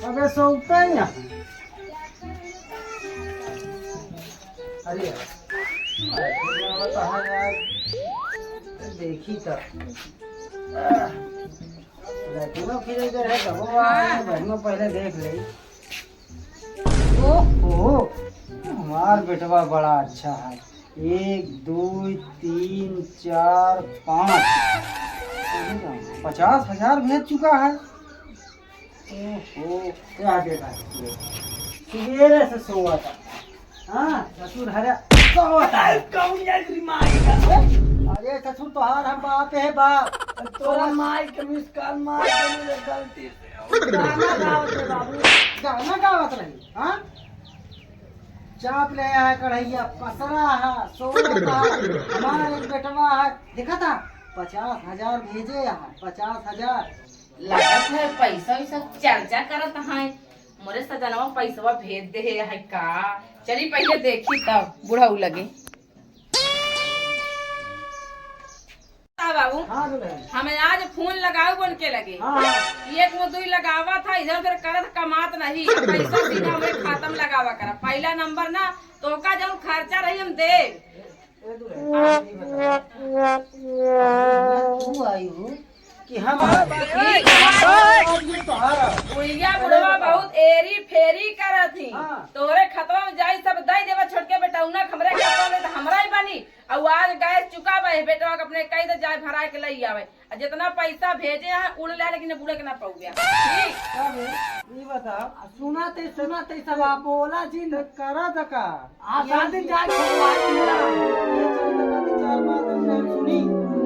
अबे सोता ही यहाँ। अरे यार देखी तो फिर इधर है तो पहले देख ले। ओहो हमार बेटवा बड़ा अच्छा है। 1 2 3 4 5 50,000 भेज चुका है। ओहो क्या देखा सवेरे से सोआ था। हाँ ससुर हरे सोता है। अरे ससुर तो हार हम बाप है बाप। तोरा माई के मिस कॉल मार के गलती से गाना गावत रही। हाँ चाप ले आया कढ़ैया पसरा है सोता है। हमारा एक बेटवा है देखा था 50,000 भेजे यहाँ 50,000 लगत है पैसा वैसा चर्चा करत है। मोरे सजनवा पैसा भेज दे है का। चली पहले देखी तब बुढ़ऊ लगे। बाबू हाँ हमें आज फोन लगाओ बन के लगे। हाँ एक में दुई लगावा था इधर उधर करत कमात नहीं पैसा सीधा हमें खाता में लगावा करा। पहला नंबर ना तो का जब खर्चा रही हम दे तू आई हूँ कि हम बुढ़िया बुढ़वा बहुत एरी फेरी करत थी। हाँ। तोरे खतवा में जाई सब दई देवा छोड़ के बेटा उना हमरे खतवा में तो हमरा ही बनी। और आज गैस चुका बा बेटवा के अपने कई दे जाए भरा के लई आवे। जितना पैसा भेजे हैं उड़ ले लेकिन बुढ़े के ना पाऊ गया। ठीक ये बता सुना ते सब आप बोला जी न करा दका आज दिन जाके सुनी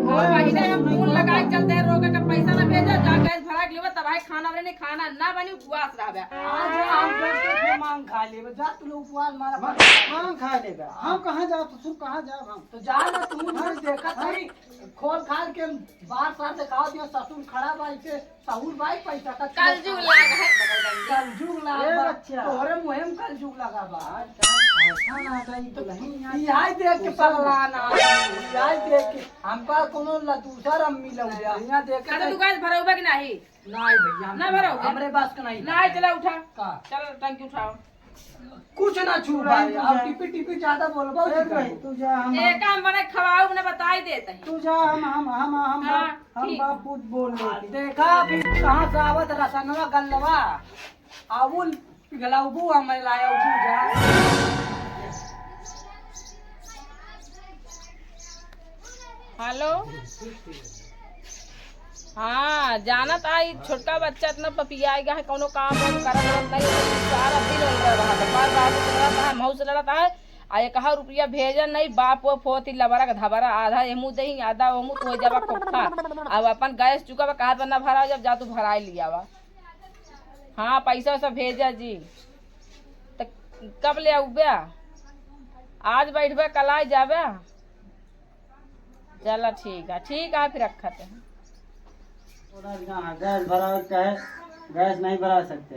हो वही ने हम फोन लगाए चलते हैं रोके का पैसा ना भेजा जा गैस भरा के लेवा तब है खाना वाले ने खाना ना बनी उपवास रहबे। आज हम के मांग खा लेबे जा तू लोग उपवास मारा मांग खा लेबे। हम कहां जाओ तू कहां जाओ हम तो जा ना तू घर देखा सही खोल खाल के बार साथ दिखाओ दियो ससुर खड़ा बाई से साहुल बाई पैसा का कलजुग लाग है कलजुग लाग तोरे मुहिम कलजुग लगा बा ऐसा ना गई तो नहीं यही देख के पगलाना यही देख के हमका कोनो दूसरा मिल गया यहां देख का तू गैस भराऊबा कि नहीं नहीं भैया ना भराओगे हमरे पास का नहीं नहीं चला उठा का चल टंकी उठाओ कुछ ना छू भाई अब टिपी ज्यादा बोलबो तू जा हम एक काम बने खवाऊ ने बताई देते हैं। तू जा हम ठीक। बाप कुछ बोल ले देखा अभी कहां से आवत रसनवा गल्लवा आउल पिघलाऊ हमें लाया तू जा। हेलो हाँ जानत आई छोटका बच्चा इतना पपिया गया है कोनो काम वाम करत नहीं सारा दिन हो रहा था बार बार से लड़ा है मऊ से लड़ा है। आ 1 रुपया भेजन नहीं बाप वो फोती लबरा का धबरा आधा एमू दही आधा ओमू तो हो जाबा खोखा। अब अपन गैस चुका बा कहा बना भरा जब जा तू भराई लिया बा। हाँ पैसा वैसा भेजा जी तो कब ले आऊबे आज बैठबे कल आ जाबे। चलो ठीक है फिर रखते हैं। गैस भरा कहे गैस नहीं भरा सकते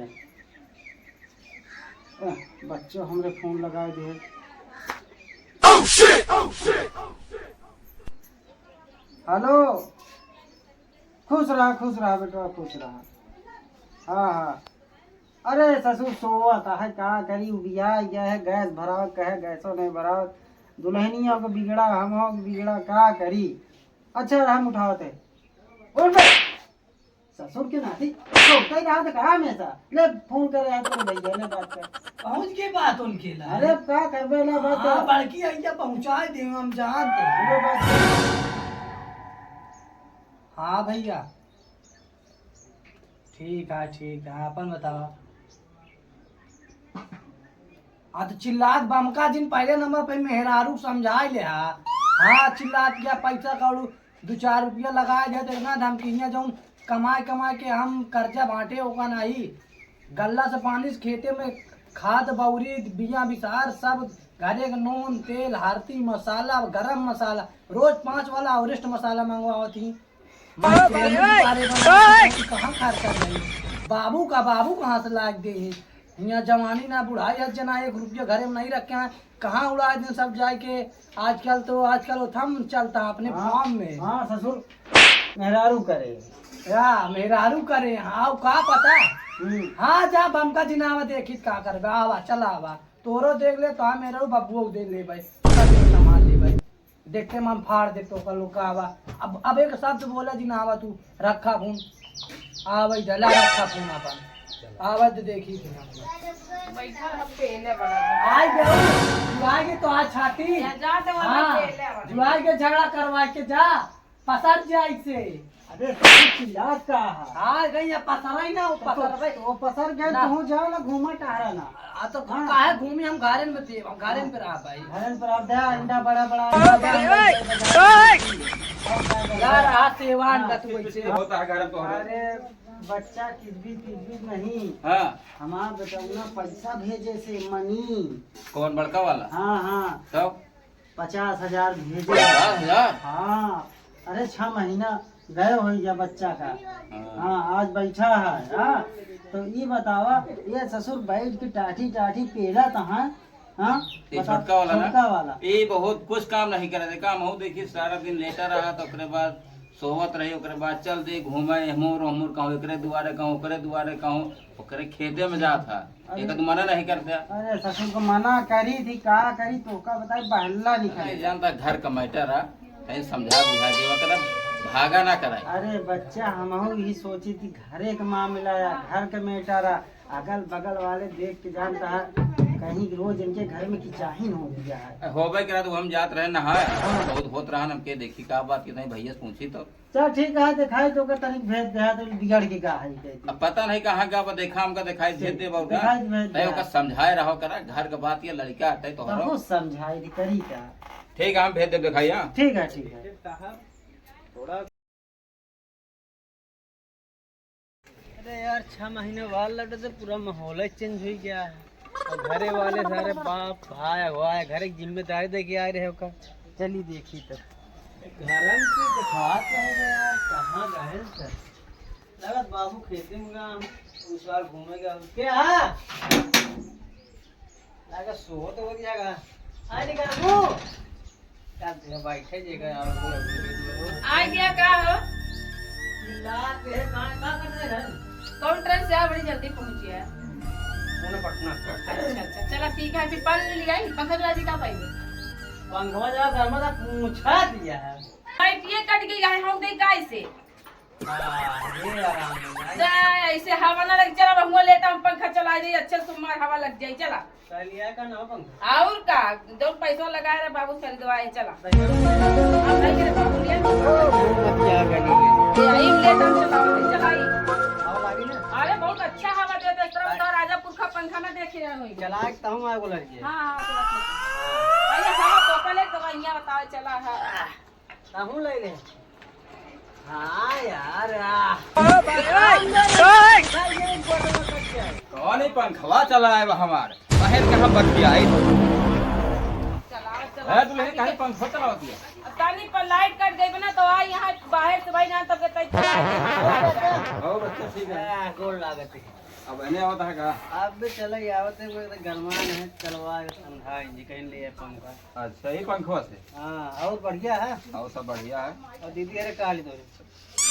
बच्चों हमरे फोन लगा दिए। हेलो खुश रहा बेटा खुश रहा। हाँ अरे ससुर सोता है का करी बिया गया है गैस भरा कहे गैसो नहीं भरा दुल्हनिया को बिगड़ा हम बिगड़ा का करी। अच्छा हम उठाते उठ ससुर के नाती सोता ही रहा था कहा हमेशा ले फोन कर रहा तो भैया ने बात कर पहुंच के बात उनके ला। अरे क्या करबे ना बात हाँ, बड़की आइया पहुंचा दे हम जानते। अरे बात हाँ भैया ठीक है अपन बताओ। हाँ तो चिल्लात बमका दिन पहले नंबर पे मेहरारू समझाई ले। हाँ चिल्लात गया पैसा काड़ू 2-4 रुपया लगाए जाए तो इतना धमकियाँ जाऊँ कमाए के हम कर्जा बांटे होगा नहीं। गल्ला से पानी से खेते में खाद बौरी बिया बिसार सब घरे का नून तेल हल्दी मसाला गरम मसाला रोज 5 वाला ऑरेस्ट मसाला मंगवाओ थी। कहाँ खर्चा नहीं बाबू कहाँ से लाग दे यहाँ जवानी ना बुढ़ाई है जना 1 रुपया घरे में नहीं रखे हैं कहाँ उड़ा सब जाए के। आजकल वो थम चलता है अपने फार्म में। हाँ ससुर मेहरारू करे। या मेहरारू करे, हाँ का पता। हाँ जा बमका जिनावा देखी का करबे, आवा चला आवा तोरो देख ले तो मेहरारू बबुओ देख ले भाई, सब संभाल ले भाई, देखते हम फाड़ दे तो कल का आवा। अब एक शब्द बोला जिनावा तू रखा फोन, आवा जला रखा फोन अपन, आवा तो देखी बैठा हम पहले बना आए गए जुआई के तो आज छाती। जा तो हाँ पहले जुआई के झगड़ा करवा के जा, पसर जाए से। अरे चिल्ला का है। हाँ गई पसरा ही ना, पसर भाई वो पसर गए तो जाओ ना घूमा टहरा ना। आ तो काहे घूमी, हम गार्डन में थे, हम गार्डन पे रहा भाई। घरन पर आप दे अंडा बड़ा बड़ा यार आ सेवान का तू ऐसे होता है घर तो। अरे बच्चा किसबी नहीं। हाँ हमार बेटौना पैसा भेजे से मनी। कौन बड़का वाला? हाँ हाँ तब 50,000 भेजे। 50,000? हाँ अरे 6 महीना गए हो गया बच्चा का। हाँ आज बैठा है। हाँ तो ये बतावा, ये ससुर बैठ के टाठी टाठी पेड़ा तहाँ। हाँ ये छोटका वाला ना? छोटका वाला ये बहुत कुछ काम नहीं करे थे, काम हो देखिए सारा दिन लेटा रहा तो ओकरे बाद सोवत रही, ओकरे बाद चल दे घूमे हमूर हमूर कहूँ, एकरे दुआरे कहूँ ओकरे दुआरे कहूँ, ओकरे खेते में जा था। एक तो मना नहीं करते। अरे ससुर को मना करी थी, का करी तो का बताए बहल्ला नहीं निकल। जानता घर का मैटर है, कहीं समझा बुझा देवा कर भागा ना कराए। अरे बच्चा हम ही सोची थी घरे का मामला या घर के मेटारा, अगल बगल वाले देख के जानता है कहीं रोज इनके घर में किचाहिन हो गया है। होबे करा तो हम जात रहे नहाए, बहुत होत रहा हमके देखी का बात कितनी भैया से पूछी तो चल ठीक है दिखाई तो का तनिक भेज दे तो बिगड़ के का है कहती। अब पता नहीं कहाँ का देखा हमका दिखाई भेज दे बहुत दिखाई भेज दे। ओका समझाए रहो करा घर का बात, ये लड़का आते तो हरो। बहुत समझाई थी करी का। ठीक है हम भेज दे दिखाई। हाँ ठीक है ठीक है। अरे यार 6 महीने बाद लौटे तो पूरा माहौल ही चेंज हो गया है, और घरे वाले सारे बाप भाई हुआ है, घर की जिम्मेदारी दे के आ रहे हो का। चलिए देखी तब घरन के दिखात रहेगा यार, कहाँ गए सर लगत बाबू खेते में गया, उस बार घूमेगा क्या लगा सो तो हो जाएगा। आए नहीं बाबू क्या बैठे जगह यार आ गया का हो लात है, कहाँ कर रहे हैं कौन ट्रेन से आ बड़ी जल्दी पहुंची है। पटना। अच्छा चला ठीक है, फिर पानी ले आई पंखा चला दी का पाएंगे। पंखवा जा घर में पूछा दिया है। बैठिए कट गई है हम देख गाय से। ये आराम है। जा ऐसे हवा ना लग, चला बहुआ लेटा हम पंखा चला दे, अच्छे से तुम्हार हवा लग जाए। चला लिया का ना पंखा और का जो पैसा लगाए रहे बाबू खरीदवाए। चला अब नहीं करे बाबू लिया क्या करने ले यही लेट हम चलाओ चलाई। आओ लागी ना अरे बहुत अच्छा हवा देता है, इस तरफ तो राजापुर का पंखा में देखे रहे हो। चला के हूं आगो लड़की हाँ पहले हवा तो पहले दवाइयाँ बताओ। चला है ताहू ले ले। हां यार कौन ही पंखवा चला है हमार बाहर कहाँ बच गया है चलाओ तो लेकिन कहीं पंखा चला दिया। तानी पर लाइट कट गई ना तो आ यहाँ बाहर से भाई ना तब हो बच्चा ठीक है। गोल लागत है। अब इन्हें होता है का? अब भी चला आवत है वो गरमा है, चलवा समझा जी कहीं ले पंखा। अच्छा ये पंखवा से। हां और बढ़िया है, और सब बढ़िया है। और दीदी अरे काली दो।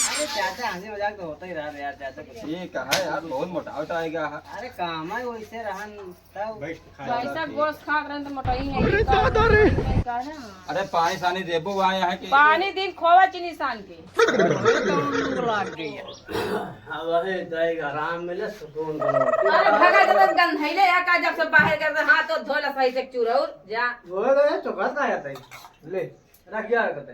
अरे चाचा हंसी मजाक तो होता ही रहा यार, चाचा को ठीक है यार, बहुत मोटा उठा आएगा। अरे काम है वैसे रहन तब वैसा गोश्त खा रहे तो मोटाई है। अरे पानी सानी देबो वहाँ यहाँ की। पानी दिन खोवा चीनी सान के लाग गई है। अब अरे जाएग आराम मिले सुकून करो। अरे भगा तो गंधैले या का जब सब बाहर कर हाथ तो धोला सही से चूरौर जा वो गए चोखा का आता है ले रख गया कहते।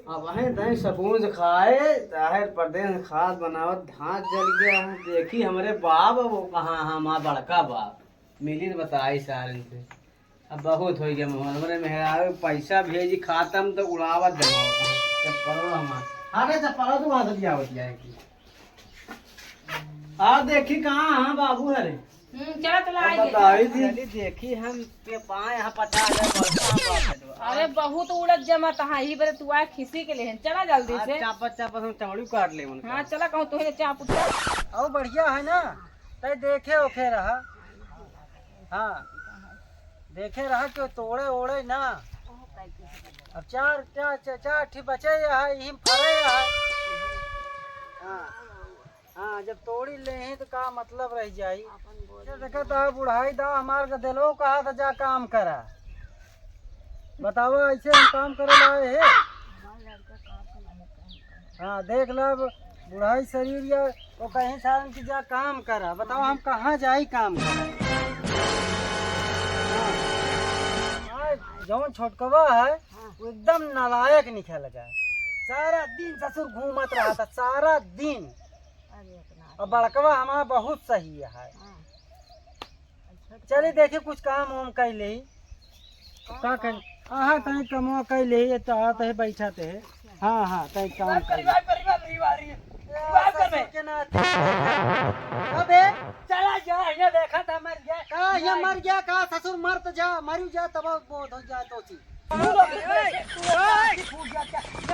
अब वहीं दही सुकून से खाए ताहिर परदेश खाद बनावत धान जल गया है। देखी हमारे बाप वो कहाँ, हमारा बड़का बाप मिली तो बताई सारन से। अब बहुत हो गया माहौल, हमारे मेहरारू पैसा भेजी खातम तो उड़ावत जमा चप्पल हमारा। अरे चप्पल तो वहां दिया होती है कि आप देखी कहाँ हाँ बाबू अरे चला चला आइए। बताई थी देखी हम पे पाए यहाँ 50,000। अरे बहुत उड़द जमा तहा ही बरे तू आए खिसी के लिए चला जल्दी से। चापत चापत हम चमड़ी काट ले उनका। हाँ चला कहूँ तुहे चाप उठा और बढ़िया है ना तय देखे ओखे रहा। हाँ देखे रहा कि तोड़े ओड़े ना अब चार ठी बचे है यही फरे है। हाँ जब तोड़ी ले ही तो का मतलब रह जाई। देखा था बुढ़ाई दा हमार का दिलो कहा था जा काम करा। बताओ ऐसे हम काम करे लाए है। हाँ देख लो बुढ़ाई शरीर या वो कहीं साल की जा काम करा। बताओ हम कहाँ जाई काम करा। जौन छोटकवा है वो एकदम नालायक निकल लगा। सारा दिन ससुर घूमत रहा था सारा दिन। और बड़कवा हमारा बहुत सही है। चलिए देखिए कुछ काम वाम कर ले का कर। हाँ कहीं कमवा कर ले तो आते है बैठाते है। हाँ कहीं काम कर अबे चला जा ये देखा था मर गया का ये मर गया का ससुर मर तो जा मरू जा तब बहुत हो जाए तो चीज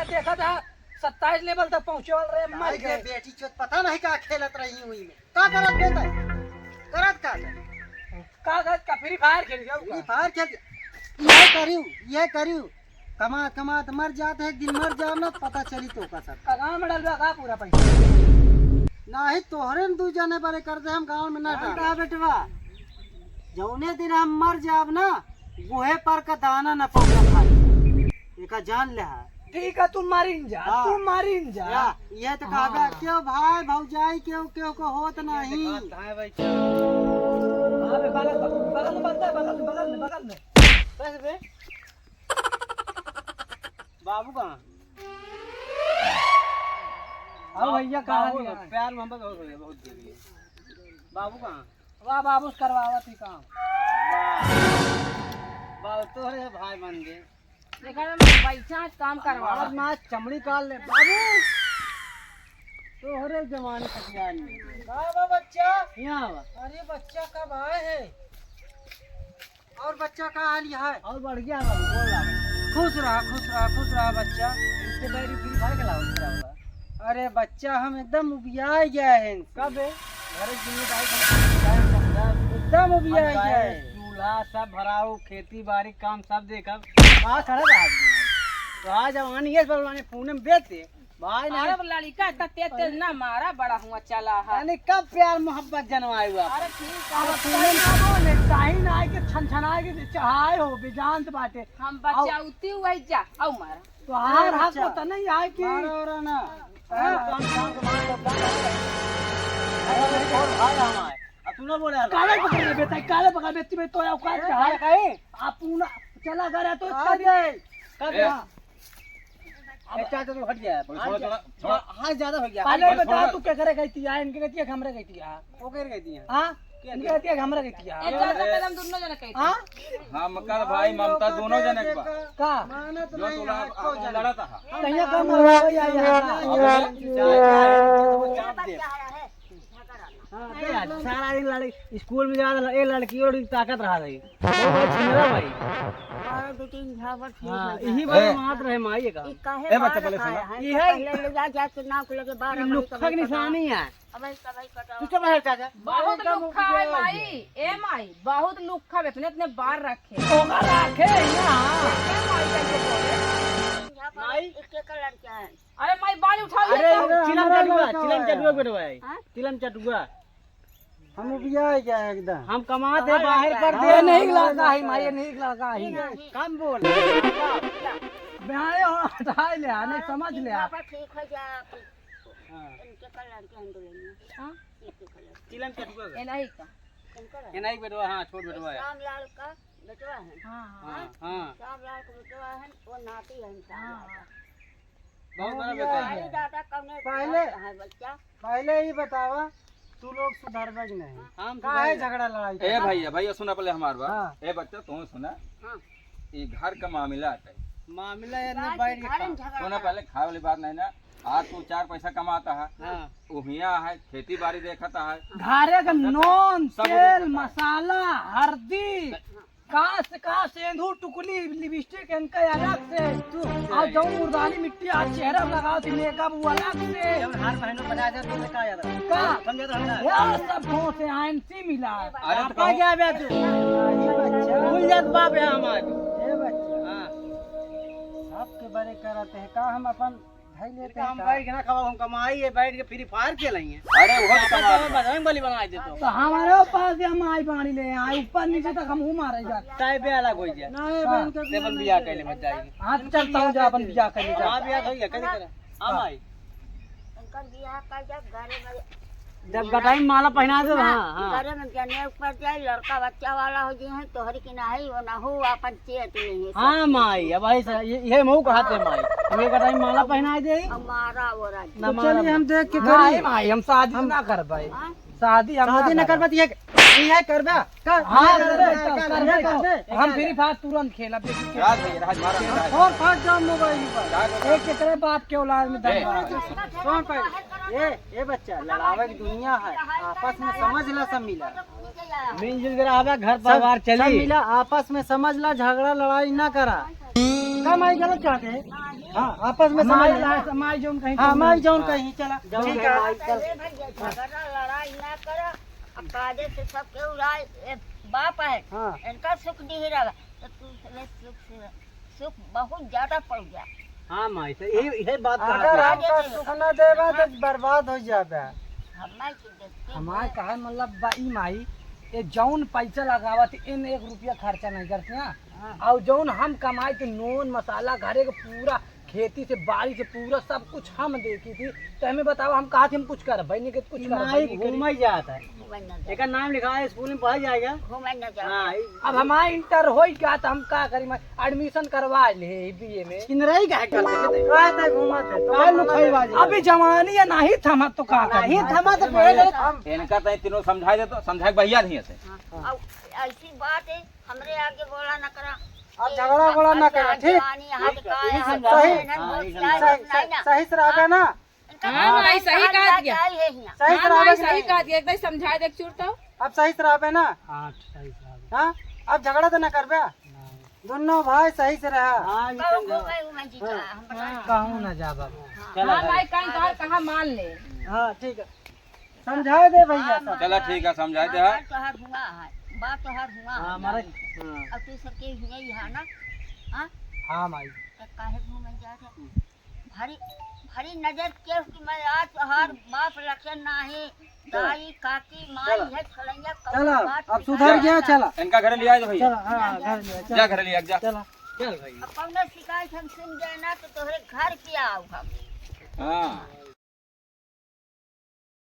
देखा था 27 लेवल तक पहुंचे वाले रे मर गए। बेटी चोत पता नहीं का खेलत रही हुई में का करत बेटा करत का फ्री फायर खेल जाओ। फ्री फायर खेल ये करियो कमा तो मर जाते है। एक दिन मर जाओ ना पता चली तो का सब गांव में डलवा का पूरा पैसा नहीं तोहरे न दू जाने बारे कर दे हम गांव में ना डाल बेटवा। जौने दिन हम मर जाब ना गोहे पर का दाना न पौधा खाई एका जान ले है। ठीक है तुम मारिन जा तुम मारिन जा ये तो कहा क्यों भाई भौजाई क्यों क्यों को होत नहीं। बगल में बाबू कहाँ अब भैया कहाँ प्यार मोहब्बत बहुत देरी है। बाबू कहाँ वाह बाबू करवावा थी काम बाबू तो रे भाई बन गए। देखा ना मैं बैठा काम करवा आज ना चमड़ी काट ले बाबू तो हरे जमाने खटियान में बच्चा यहाँ अरे बच्चा कब आए है और बच्चा का हाल है और बढ़ गया बाबू बोल रहा खुश रहा बच्चा। इसके बैरी फ्री फायर खेला अरे बच्चा हम एकदम उबिया गया है। कब है घर जिम्मेदारी एकदम उबिया गया है। चूल्हा सब भराऊ खेती बाड़ी काम सब देखब कहाँ खड़ा था तो आज जवानी ये सब पुणे में बेचते भाई ना अरे लड़का इतना तेज ना मारा बड़ा हुआ चला है। यानी कब प्यार मोहब्बत जन्माए हुआ अरे ठीक है चाही ना के छनछनाए के चाहे हो बेजान बाटे हम बच्चा उती हुआ जा औ मारा तो हार हाथ को तो नहीं आए कि मारो ना तू बोले काले पकड़ ले बेटा काले पकड़ बेटी में तो औकात का है कहीं आप पूना चला गया तो इसका कब अच्छा तो हट गया हाँ ज्यादा हो गया पहले बता तू क्या करे गई थी इनके कहती है हमरे गई थी वो कर गई थी हां इनके कहती है हमरे गई थी एक बार तो कदम दोनों जने कही हां हाँ मक्का भाई ममता दोनों जने के बा का मानत जो नहीं तोला लड़ा था कहिया का मरवा या सारा दिन लड़की स्कूल में जा एक लड़की और ताकत रहा रही भाई यही बात मात रहे माई का ए बच्चा पहले सुना ये लुक्खा की निशानी है तू चुप रह चाचा बहुत लुक्खा है माई ए माई बहुत लुक्खा इतने इतने बार रखे होगा रखे यहां ए माई कैसे बोले माई अरे माई बाल उठा ले अरे चिलम चटुआ बेटवा चिलम चटुआ हम उबिया गया एकदम। हम कमाते बाहर पर दे नहीं लगा ही माई नहीं लगा ही कम बोल बिहारे हो हटा ले आने समझ ले चिलम चटुआ ए नहीं का ये नहीं बेटवा हाँ छोड़ बेटवा है हां हाँ हाँ हां बहुत बड़ा बेटा है पहले ही बतावा तू लोग सुधरबे कि नहीं। हम का है झगड़ा लड़ाई ए भैया सुना पहले हमार बात हाँ। ए बच्चा तू सुना ये घर का मामला है मामला है ना बैठ के सुना पहले खाए वाली बात नहीं ना आज तू 4 पैसा कमाता है हाँ उहिया है खेती बाड़ी देखता है घारे का नॉन तेल मसाला हल्दी का सेंधु टुकली लिपस्टिक इनका अलग से और जो मुर्दानी मिट्टी आज चेहरा लगाओ थी मेकअप वो अलग से हर महीने 50,000 रुपये का आया था का समझे तो है यार सब गाँव से आईएनसी मिला अरे तो पापा क्या बे तू ये बच्चा भूल जात बाप है हमारे ये बच्चा हाँ बड़े करते हैं का हम अपन भाई लेते हैं हम का? बैठ के ना खावा, हम कमाई है बैठ के फ्री फायर खेलेंगे। अरे वो तो कमाल है। बजरंग बली बना दे तो हमारे पास भी हम आई पानी ले आए ऊपर नीचे तक हम मारे जा। टाइप पे अलग हो जाए। नहीं बहन के तेवन बियाह कैले मत जाएगी। हाँ चलता हूँ जा अपन बिया करने जा। हां बियाह होई है कैसे करे? हां भाई उनकर बियाह कर जब घरे में जब गटाई में माला पहना दे। हां हां घरे में जने ऊपर जाए लड़का बच्चा वाला हो जी है तोहरी की नाही वो ना हो अपन चेत नहीं हां माई अब ऐसा ये मुंह कहते माई ये गटाई में माला पहना दे। हमारा वो राज ना चलिए हम देख के नहीं करिए भाई हम शादी ना कर पाए। शादी हम शादी न करबा ये है करबा कर हाँ कर हम फ्री फायर तुरंत खेला राज भाई राज मारा और फाट जाओ मोबाइल पर एक कितने बाप के औलाद में दम बना दे। कौन पर ये बच्चा लड़ावे की दुनिया है आपस में समझ ला सब मिला मिलजुल के रहा घर सब परिवार सब चली। मिला आपस में समझ ला झगड़ा लड़ाई ना करा कम आई गलत चाहते हैं हाँ आपस में समझ ला माई जो कहीं हाँ माई जाऊन कहीं चला ठीक है झगड़ा लड़ाई ना करा अब कायदे से सब के उड़ाए ए, बाप है हाँ इनका सुख नहीं रहा तो तू सुख बहुत ज्यादा पड़ गया। हां माई तो यही बात अगर हमका सुख न देबा तो बर्बाद हो जाबे हमारे की देखते हमारे कहा मतलब बाई माई ये जौन पैसा लगावत इन 1 रुपया खर्चा नहीं करते हैं और जौन हम कमाए थे नून मसाला घरे का पूरा खेती से बाड़ी से पूरा सब कुछ हम देखी थी तो हमें बताओ हम कहा थे हम कुछ कर भाई नहीं कुछ कर माई घूम ही जाता है। घूमने न एक नाम लिखा है स्कूल में पढ़ जाएगा। घूमने न जाओ हां अब हमारे इंटर हो गया तो हम का करी एडमिशन करवा ले बीए में किनरई का करते कहते घूमते काय लुखाई बाजी अभी जवानी या नहीं थमा तो का करी नहीं थमा तो पहले इनका तो तीनों समझाए दे तो समझाए भैया नहीं है अब ऐसी बात है हमरे आगे बोला न करा अब झगड़ा वगड़ा ना करा ठीक सही से रहबे ना हाँ भाई सही कहा दिया सही से हाँ भाई रहबे सही कहा दिया एकदम समझा दे चूर तो अब सही से रहबे ना हां सही साहब। हाँ अब झगड़ा तो ना करबे दोनों भाई सही से रहा हां कहूँ ना जा बाबू। हाँ भाई कहीं तो कहा मान ले हाँ ठीक है समझा दे भैया सब चला ठीक है समझाए दे है तोहर हुआ है बात तोहर हुआ है हमारे अब तू सबके हुए ही है ना हाँ हाँ माई तो काहे घूमे जा रहे भरी भरी नजर के कि मैं आज तोहर बाप लक्षण नाही दाई काकी माई है खलैया चला अब सुधर गया चला इनका घर ले आए दो भैया चला हाँ घर में जा घर ले आ जा चला चल भाई अब कौन शिकायत हम सुन गए ना तो तोहरे घर किया आओ हम हाँ